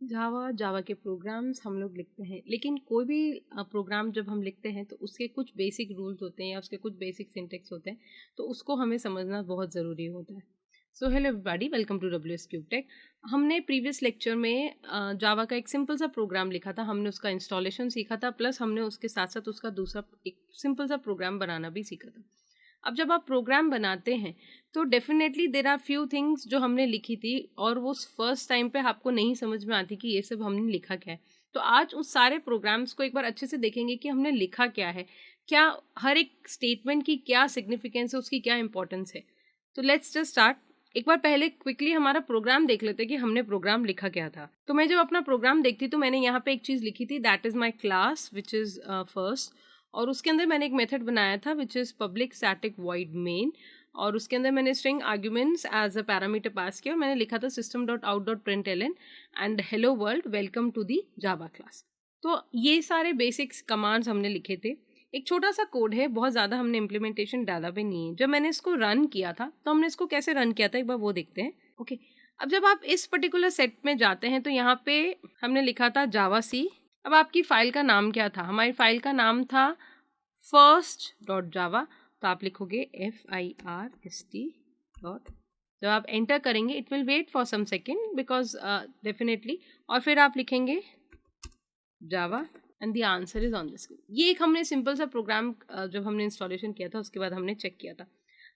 जावा जावा के प्रोग्राम्स हम लोग लिखते हैं, लेकिन कोई भी प्रोग्राम जब हम लिखते हैं तो उसके कुछ बेसिक रूल्स होते हैं या उसके कुछ बेसिक सिंटेक्स होते हैं, तो उसको हमें समझना बहुत ज़रूरी होता है। So hello everybody, welcome to W S Cube Tech. हमने प्रीवियस लेक्चर में जावा का एक सिंपल सा प्रोग्राम लिखा था, हमने उसका इंस्टॉलेशन सीखा था, प्लस हमने उसके साथ साथ उसका दूसरा एक सिंपल सा प्रोग्राम बनाना भी सीखा था। अब जब आप प्रोग्राम बनाते हैं तो definitely there are few things जो हमने लिखी थी और वो फर्स्ट टाइम पे आपको नहीं समझ में आती कि ये सब हमने लिखा क्या है। तो आज उस सारे प्रोग्राम्स को एक बार अच्छे से देखेंगे कि हमने लिखा क्या है, क्या हर एक स्टेटमेंट की क्या सिग्निफिकेंस है, उसकी क्या इंपॉर्टेंस है। तो लेट्स जस्ट स्टार्ट। एक बार पहले क्विकली हमारा प्रोग्राम देख लेते हैं कि हमने प्रोग्राम लिखा क्या था। तो मैं जब अपना प्रोग्राम देखती तो मैंने यहाँ पे एक चीज़ लिखी थी, that is my class which is first. और उसके अंदर मैंने एक मेथड बनाया था which is public static void main, और उसके अंदर मैंने string arguments as a parameter pass किया और मैंने लिखा था system dot out dot println and hello world welcome to the Java class. तो ये सारे बेसिक्स कमांड्स हमने लिखे थे। एक छोटा सा कोड है, बहुत ज़्यादा हमने इम्प्लीमेंटेशन डाला भी नहीं है। जब मैंने इसको रन किया था तो हमने इसको कैसे रन किया था एक बार वो देखते हैं। ओके, अब जब आप इस पर्टिकुलर सेट में जाते हैं तो यहाँ पे हमने लिखा था जावा सी। अब आपकी फाइल का नाम क्या था? हमारी फाइल का नाम था फर्स्ट डॉट जावा। तो आप लिखोगे FIRST डॉट। जब आप एंटर करेंगे it will wait for some second because definitely, और फिर आप लिखेंगे Java and the answer is on the screen. ये एक हमने सिंपल सा प्रोग्राम जब हमने इंस्टॉलेशन किया था उसके बाद हमने चेक किया था।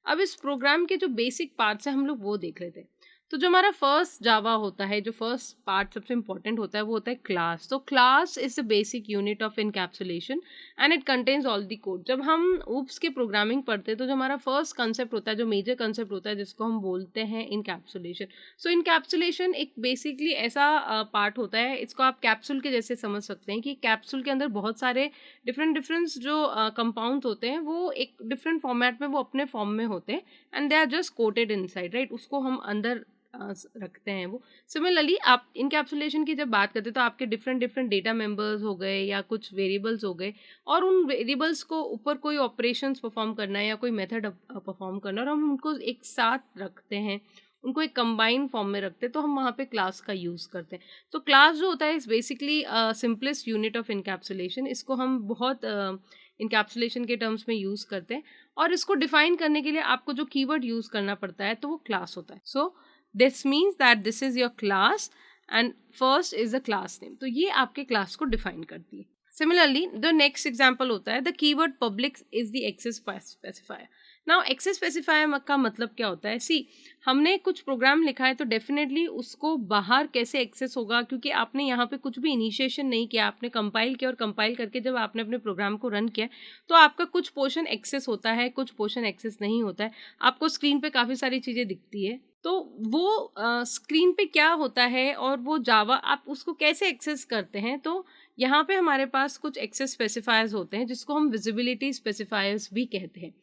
अब इस प्रोग्राम के जो बेसिक पार्ट्स हैं हम लोग वो देख लेते हैं। तो जो हमारा फर्स्ट जावा होता है, जो फर्स्ट पार्ट सबसे इंपॉर्टेंट होता है वो होता है क्लास। तो class is the basic unit of encapsulation and it contains all the code. जब हम ऊप्स के प्रोग्रामिंग पढ़ते हैं तो जो हमारा फर्स्ट कंसेप्ट होता है, जो मेजर कंसेप्ट होता है, जिसको हम बोलते हैं इनकैप्सुलेशन। सो इनकैप्सुलेशन एक बेसिकली ऐसा पार्ट होता है, इसको आप कैप्सूल के जैसे समझ सकते हैं कि कैप्सूल के अंदर बहुत सारे डिफरेंट डिफरेंट जो कंपाउंड्स होते हैं वो एक डिफरेंट फॉर्मेट में वो अपने फॉर्म में होते हैं and they are just quoted inside, right. उसको हम अंदर रखते हैं वो। सिमिलरली आप इनकैप्सुलेशन की जब बात करते हैं तो आपके डिफरेंट डिफरेंट डेटा मेंबर्स हो गए या कुछ वेरिएबल्स हो गए, और उन वेरिएबल्स को ऊपर कोई ऑपरेशंस परफॉर्म करना है या कोई मेथड परफॉर्म करना है और हम उनको एक साथ रखते हैं, उनको एक कंबाइंड फॉर्म में रखते हैं, तो हम वहाँ पे क्लास का यूज़ करते हैं। तो क्लास जो होता है is basically simplest unit of encapsulation. इसको हम बहुत इनकैप्सुलेशन के टर्म्स में यूज़ करते हैं, और इसको डिफाइन करने के लिए आपको जो कीवर्ड यूज़ करना पड़ता है तो वो क्लास होता है। So this means that this is your class and first is the class name. तो ये आपके क्लास को डिफाइन करती है। सिमिलरली द नेक्स्ट एग्जाम्पल होता है the keyword public is the access specifier. Now access specifier का मतलब क्या होता है? सी, हमने कुछ प्रोग्राम लिखा है तो डेफिनेटली उसको बाहर कैसे एक्सेस होगा, क्योंकि आपने यहाँ पे कुछ भी इनिशिएशन नहीं किया, आपने कंपाइल किया और कंपाइल करके जब आपने अपने प्रोग्राम को रन किया तो आपका कुछ पोर्शन एक्सेस होता है, कुछ पोर्शन एक्सेस नहीं होता है। आपको स्क्रीन पे काफ़ी सारी चीज़ें दिखती है, तो वो स्क्रीन पे क्या होता है और वो जावा आप उसको कैसे एक्सेस करते हैं। तो यहाँ पे हमारे पास कुछ एक्सेस स्पेसिफायर्स होते हैं जिसको हम विजिबिलिटी स्पेसिफायर्स भी कहते हैं।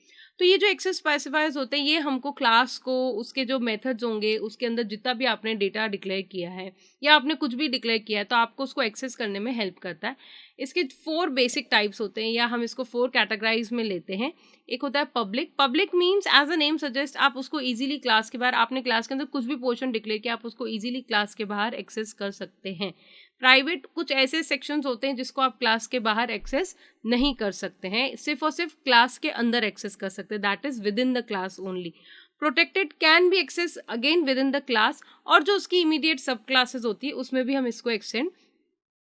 तो ये जो एक्सेस स्पेसिफायर्स होते हैं ये हमको क्लास को, उसके जो मेथड्स होंगे, उसके अंदर जितना भी आपने डेटा डिक्लेयर किया है या आपने कुछ भी डिक्लेयर किया है तो आपको उसको एक्सेस करने में हेल्प करता है। इसके 4 बेसिक टाइप्स होते हैं, या हम इसको 4 कैटेगराइज में लेते हैं। एक होता है public. Public means as a name suggest, आप उसको इजीली क्लास के बाहर, आपने क्लास के अंदर कुछ भी पोर्शन डिक्लेयर किया, आप उसको इजीली क्लास के बाहर एक्सेस कर सकते हैं। प्राइवेट, कुछ ऐसे सेक्शंस होते हैं जिसको आप क्लास के बाहर एक्सेस नहीं कर सकते हैं, सिर्फ और सिर्फ क्लास के अंदर एक्सेस कर सकते हैं, that is within the class only. Protected can be access again within the class, और जो उसकी इमीडिएट सब क्लासेस होती है उसमें भी हम इसको एक्सटेंड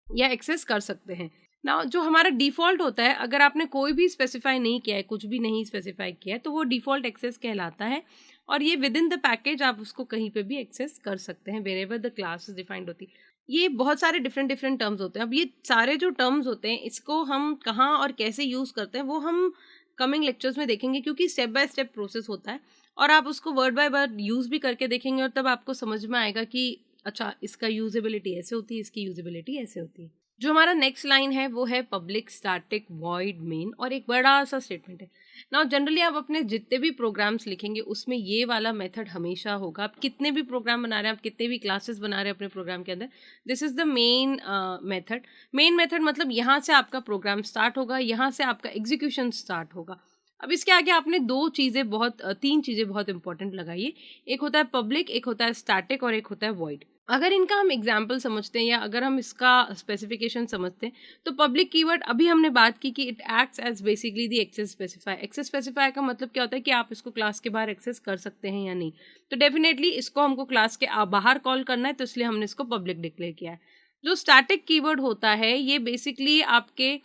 या एक्सेस कर सकते हैं। ना जो हमारा डिफ़ॉल्ट होता है, अगर आपने कोई भी स्पेसिफाई नहीं किया है, कुछ भी नहीं स्पेसिफाई किया है, तो वो डिफ़ॉल्ट एक्सेस कहलाता है, और ये विद इन द पैकेज आप उसको कहीं पे भी एक्सेस कर सकते हैं wherever the class is defined होती है। ये बहुत सारे डिफरेंट डिफरेंट टर्म्स होते हैं। अब ये सारे जो टर्म्स होते हैं इसको हम कहाँ और कैसे यूज़ करते हैं वो हम कमिंग लेक्चर्स में देखेंगे, क्योंकि स्टेप बाय स्टेप प्रोसेस होता है और आप उसको वर्ड बाय वर्ड यूज़ भी करके देखेंगे और तब आपको समझ में आएगा कि अच्छा इसका यूजेबिलिटी ऐसे होती है, इसकी यूजेबिलिटी ऐसे होती है। जो हमारा नेक्स्ट लाइन है वो है पब्लिक स्टैटिक वॉइड मेन, और एक बड़ा सा स्टेटमेंट है। नाउ जनरली आप अपने जितने भी प्रोग्राम्स लिखेंगे उसमें ये वाला मेथड हमेशा होगा। आप कितने भी प्रोग्राम बना रहे हैं, आप कितने भी क्लासेस बना रहे हैं अपने प्रोग्राम के अंदर, this is the main method. Main method मतलब यहाँ से आपका प्रोग्राम स्टार्ट होगा, यहाँ से आपका एग्जीक्यूशन स्टार्ट होगा। अब इसके आगे आपने तीन चीज़ें बहुत इंपॉर्टेंट लगाइए। एक होता है पब्लिक, एक होता है स्टैटिक और एक होता है वॉइड। अगर इनका हम एग्जाम्पल समझते हैं या अगर हम इसका स्पेसिफिकेशन समझते हैं, तो पब्लिक कीवर्ड अभी हमने बात की कि it acts as basically the access specifier. Access specifier का मतलब क्या होता है कि आप इसको क्लास के बाहर एक्सेस कर सकते हैं या नहीं। तो डेफिनेटली इसको हमको क्लास के बाहर कॉल करना है, तो इसलिए हमने इसको पब्लिक डिक्लेयर किया है। जो स्टैटिक कीवर्ड होता है ये बेसिकली आपके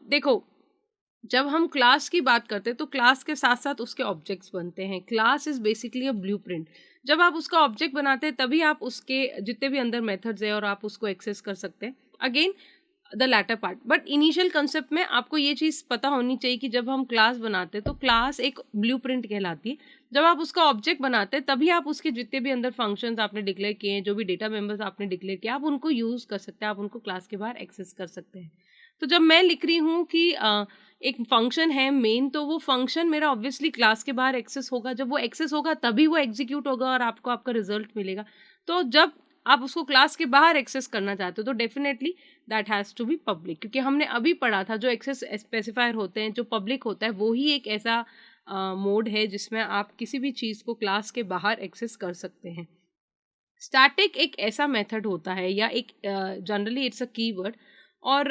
देखो, जब हम क्लास की बात करते हैं तो क्लास के साथ साथ उसके ऑब्जेक्ट्स बनते हैं। Class is basically a blueprint. जब आप उसका ऑब्जेक्ट बनाते हैं तभी आप उसके जितने भी अंदर मेथड्स है और आप उसको एक्सेस कर सकते हैं। Again the latter part, but initial concept में आपको ये चीज़ पता होनी चाहिए कि जब हम क्लास बनाते हैं तो क्लास एक ब्लूप्रिंट कहलाती है। जब आप उसका ऑब्जेक्ट बनाते हैं तभी आप उसके जितने भी अंदर फंक्शंस आपने डिक्लेयर किए हैं, जो भी डेटा मेंबर्स आपने डिक्लेयर किया, आप उनको यूज़ कर सकते हैं, आप उनको क्लास के बाहर एक्सेस कर सकते हैं। तो जब मैं लिख रही हूँ कि एक फंक्शन है मेन, तो वो फंक्शन मेरा ऑब्वियसली क्लास के बाहर एक्सेस होगा। जब वो एक्सेस होगा तभी वो एग्जीक्यूट होगा और आपको आपका रिजल्ट मिलेगा। तो जब आप उसको क्लास के बाहर एक्सेस करना चाहते हो तो definitely that has to be public, क्योंकि हमने अभी पढ़ा था जो एक्सेस स्पेसिफायर होते हैं, जो पब्लिक होता है, वो ही एक ऐसा मोड है जिसमें आप किसी भी चीज़ को क्लास के बाहर एक्सेस कर सकते हैं। स्टैटिक एक ऐसा मेथड होता है या एक जनरली इट्स अ कीवर्ड, और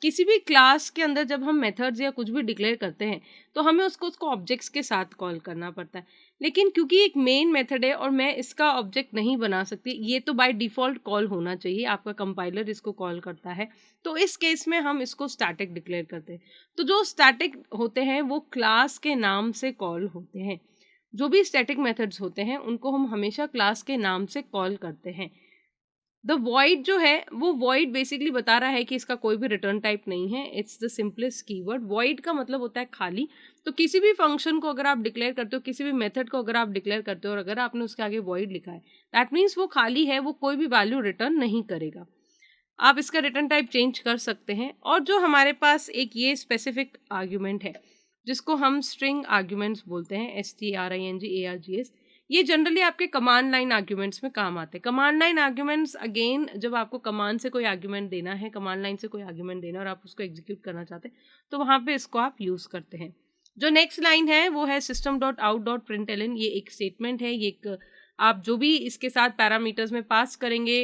किसी भी क्लास के अंदर जब हम मेथड्स या कुछ भी डिक्लेयर करते हैं तो हमें उसको ऑब्जेक्ट्स के साथ कॉल करना पड़ता है। लेकिन क्योंकि एक मेन मेथड है और मैं इसका ऑब्जेक्ट नहीं बना सकती, ये तो बाय डिफ़ॉल्ट कॉल होना चाहिए, आपका कंपाइलर इसको कॉल करता है, तो इस केस में हम इसको स्टैटिक डिक्लेयर करते हैं। तो जो स्टैटिक होते हैं वो क्लास के नाम से कॉल होते हैं। जो भी स्टैटिक मेथड्स होते हैं उनको हम हमेशा क्लास के नाम से कॉल करते हैं। द वॉइड जो है वो वॉइड बेसिकली बता रहा है कि इसका कोई भी रिटर्न टाइप नहीं है। It's the simplest keyword. Void का मतलब होता है खाली। तो किसी भी फंक्शन को अगर आप डिक्लेयर करते हो, किसी भी मेथड को अगर आप डिक्लेयर करते हो और अगर आपने उसके आगे वॉइड लिखा है, दैट मीन्स वो खाली है, वो कोई भी वैल्यू रिटर्न नहीं करेगा। आप इसका रिटर्न टाइप चेंज कर सकते हैं। और जो हमारे पास एक ये स्पेसिफिक आर्ग्यूमेंट है जिसको हम स्ट्रिंग आर्ग्यूमेंट्स बोलते हैं, STRING ARGS, ये जनरली आपके कमांड लाइन आर्ग्यूमेंट्स में काम आते हैं। कमांड लाइन आर्ग्यूमेंट्स अगेन, जब आपको कमांड से कोई आर्ग्यूमेंट देना है, कमांड लाइन से कोई आर्ग्यूमेंट देना और आप उसको एग्जीक्यूट करना चाहते हैं तो वहाँ पे इसको आप यूज़ करते हैं। जो नेक्स्ट लाइन है वो है system.out.println। ये एक स्टेटमेंट है, ये एक आप जो भी इसके साथ पैरामीटर्स में पास करेंगे,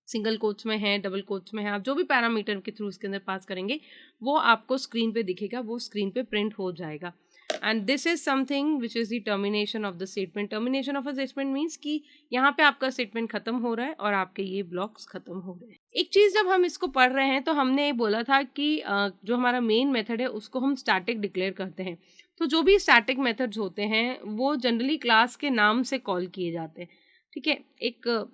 सिंगल कोट्स में है, डबल कोट्स में है, आप जो भी पैरामीटर के थ्रू इसके अंदर पास करेंगे वो आपको स्क्रीन पे दिखेगा, वो स्क्रीन पे प्रिंट हो जाएगा। And this is something which is the termination of the statement. Termination of a statement means कि यहाँ पे आपका स्टेटमेंट खत्म हो रहा है और आपके ये ब्लॉक्स खत्म हो रहे हैं। एक चीज़ जब हम इसको पढ़ रहे हैं तो हमने ये बोला था कि जो हमारा मेन मेथड है उसको हम स्टैटिक डिक्लेयर करते हैं। तो जो भी स्टैटिक मेथड्स होते हैं वो जनरली क्लास के नाम से कॉल किए जाते हैं। ठीक है, एक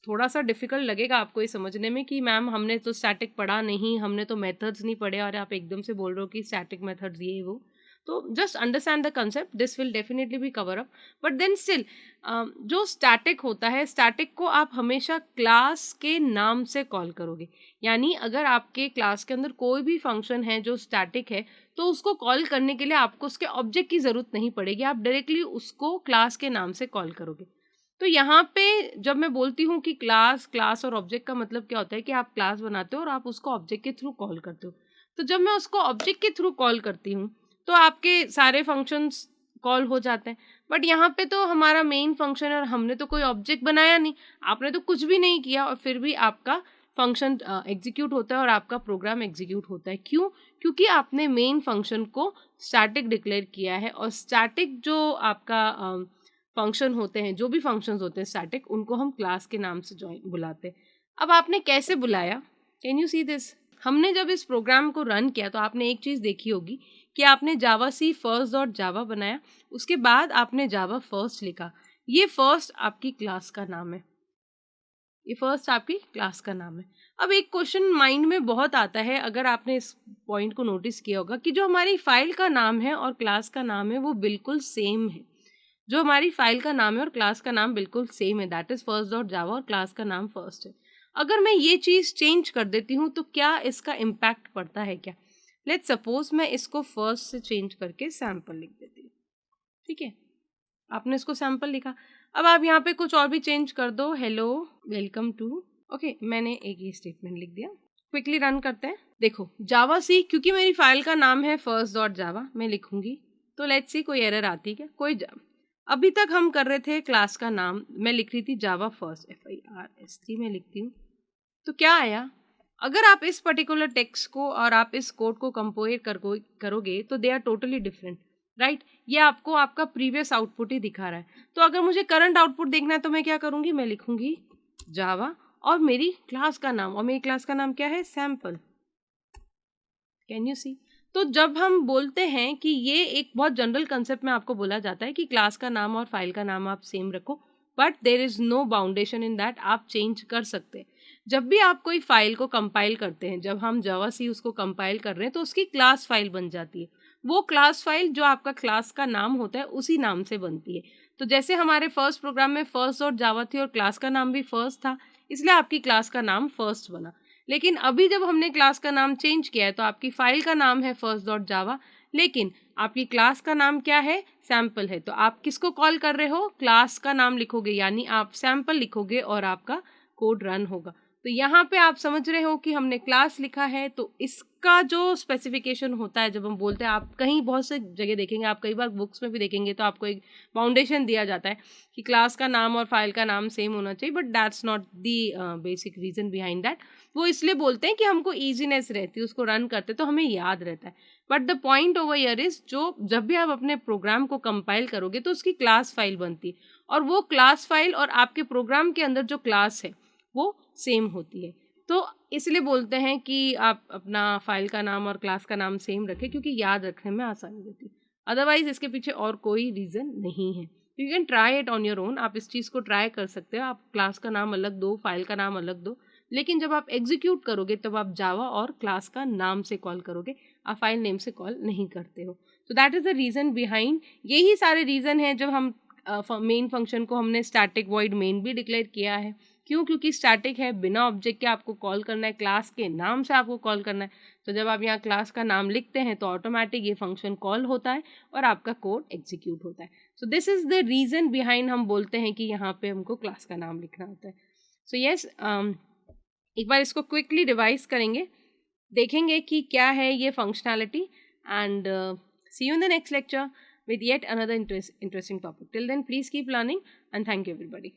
थोड़ा सा डिफिकल्ट लगेगा आपको ये समझने में कि मैम हमने तो स्टैटिक पढ़ा नहीं, हमने तो मेथड्स नहीं पढ़े और आप एकदम से बोल रहे हो कि स्टैटिक मेथड्स ये वो। तो just understand the concept, this will definitely be cover up. But then still जो स्टैटिक होता है, स्टैटिक को आप हमेशा क्लास के नाम से कॉल करोगे। यानी अगर आपके क्लास के अंदर कोई भी फंक्शन है जो स्टैटिक है तो उसको कॉल करने के लिए आपको उसके ऑब्जेक्ट की ज़रूरत नहीं पड़ेगी, आप डायरेक्टली उसको क्लास के नाम से कॉल करोगे। तो यहाँ पे जब मैं बोलती हूँ कि क्लास और ऑब्जेक्ट का मतलब क्या होता है कि आप क्लास बनाते हो और आप उसको ऑब्जेक्ट के थ्रू कॉल करते हो। तो जब मैं उसको ऑब्जेक्ट के थ्रू कॉल करती हूँ तो आपके सारे फंक्शंस कॉल हो जाते हैं। बट यहाँ पे तो हमारा मेन फंक्शन है और हमने तो कोई ऑब्जेक्ट बनाया नहीं, आपने तो कुछ भी नहीं किया और फिर भी आपका फंक्शन एग्जीक्यूट होता है और आपका प्रोग्राम एग्जीक्यूट होता है। क्यों? क्योंकि आपने मेन फंक्शन को स्टैटिक डिक्लेयर किया है। और स्टैटिक जो आपका फंक्शन होते हैं, जो भी फंक्शंस होते हैं स्टैटिक, उनको हम क्लास के नाम से बुलाते हैं। अब आपने कैसे बुलाया? Can you see this? हमने जब इस प्रोग्राम को रन किया तो आपने एक चीज़ देखी होगी कि आपने जावा सी फर्स्ट डॉट जावा बनाया, उसके बाद आपने जावा फर्स्ट लिखा। ये फर्स्ट आपकी क्लास का नाम है, ये फर्स्ट आपकी क्लास का नाम है। अब एक क्वेश्चन माइंड में बहुत आता है, अगर आपने इस पॉइंट को नोटिस किया होगा कि जो हमारी फाइल का नाम है और क्लास का नाम है वो बिल्कुल सेम है। जो हमारी फाइल का नाम है और क्लास का नाम बिल्कुल सेम है, दैट इज फर्स्ट डॉट जावा, और क्लास का नाम फर्स्ट है। अगर मैं ये चीज़ चेंज कर देती हूँ तो क्या इसका इम्पैक्ट पड़ता है क्या? लेट्स सपोज मैं इसको फर्स्ट से चेंज करके सैम्पल लिख देती हूँ। ठीक है, आपने इसको सैम्पल लिखा। अब आप यहाँ पे कुछ और भी चेंज कर दो, हेलो वेलकम टू, ओके, मैंने एक ये स्टेटमेंट लिख दिया। क्विकली रन करते हैं। देखो जावा सी, क्योंकि मेरी फाइल का नाम है फर्स्ट डॉट जावा, मैं लिखूंगी तो लेट्स सी कोई एरर आती है क्या? कोई अभी तक हम कर रहे थे क्लास का नाम, मैं लिख रही थी जावा फर्स्ट, FIRST में लिखती हूँ, तो क्या आया? अगर आप इस पर्टिकुलर टेक्स्ट को और आप इस कोड को कंपेयर करोगे तो they are totally different, right? ये आपको आपका प्रीवियस आउटपुट ही दिखा रहा है। तो अगर मुझे करंट आउटपुट देखना है तो मैं क्या करूँगी, मैं लिखूँगी जावा और मेरी क्लास का नाम, और मेरी क्लास का नाम क्या है, सैम्पल। Can you see? तो जब हम बोलते हैं कि ये एक बहुत जनरल कंसेप्ट में आपको बोला जाता है कि क्लास का नाम और फाइल का नाम आप सेम रखो, but there is no boundation in that, आप चेंज कर सकते हैं। जब भी आप कोई फाइल को कंपाइल करते हैं, जब हम जावा सी उसको कंपाइल कर रहे हैं तो उसकी क्लास फाइल बन जाती है। वो क्लास फाइल जो आपका क्लास का नाम होता है उसी नाम से बनती है। तो जैसे हमारे फर्स्ट प्रोग्राम में फर्स्ट डॉट जावा थी और क्लास का नाम भी फर्स्ट था, इसलिए आपकी क्लास का नाम फर्स्ट बना। लेकिन अभी जब हमने क्लास का नाम चेंज किया है तो आपकी फाइल का नाम है फर्स्ट डॉट जावा, लेकिन आपकी क्लास का नाम क्या है, सैम्पल है। तो आप किसको कॉल कर रहे हो, क्लास का नाम लिखोगे, यानी आप सैम्पल लिखोगे और आपका कोड रन होगा। तो यहाँ पे आप समझ रहे हो कि हमने क्लास लिखा है, तो इसका जो स्पेसिफिकेशन होता है, जब हम बोलते हैं, आप कहीं बहुत से जगह देखेंगे, आप कई बार बुक्स में भी देखेंगे, तो आपको एक फाउंडेशन दिया जाता है कि क्लास का नाम और फाइल का नाम सेम होना चाहिए, but that's not the basic reason behind that. वो इसलिए बोलते हैं कि हमको ईजीनेस रहती है, उसको रन करते तो हमें याद रहता है। But the point over here is, जो जब भी आप अपने प्रोग्राम को कंपाइल करोगे तो उसकी क्लास फाइल बनती है, और वो क्लास फाइल और आपके प्रोग्राम के अंदर जो क्लास है वो सेम होती है। तो इसलिए बोलते हैं कि आप अपना फाइल का नाम और क्लास का नाम सेम रखें, क्योंकि याद रखने में आसानी रहती है। अदरवाइज इसके पीछे और कोई रीज़न नहीं है। You can try it on your own, आप इस चीज़ को ट्राई कर सकते हो। आप क्लास का नाम अलग दो, फाइल का नाम अलग दो, लेकिन जब आप एग्जीक्यूट करोगे तब आप जावा और क्लास का नाम से कॉल करोगे, आप फाइल नेम से कॉल नहीं करते हो। तो that is the reason behind. यही सारे रीज़न है जब हम मेन फंक्शन को हमने स्टैटिक वॉइड मेन भी डिक्लेयर किया है। क्यों? क्योंकि स्टैटिक है, बिना ऑब्जेक्ट के आपको कॉल करना है, क्लास के नाम से आपको कॉल करना है। तो जब आप यहाँ क्लास का नाम लिखते हैं तो ऑटोमेटिक ये फंक्शन कॉल होता है और आपका कोड एग्जीक्यूट होता है। So this is the reason behind हम बोलते हैं कि यहाँ पे हमको क्लास का नाम लिखना होता है। सो येस, एक बार इसको क्विकली रिवाइज करेंगे, देखेंगे कि क्या है ये functionality, and see you in the next lecture with yet another interesting topic. Till then, please keep learning, and thank you everybody.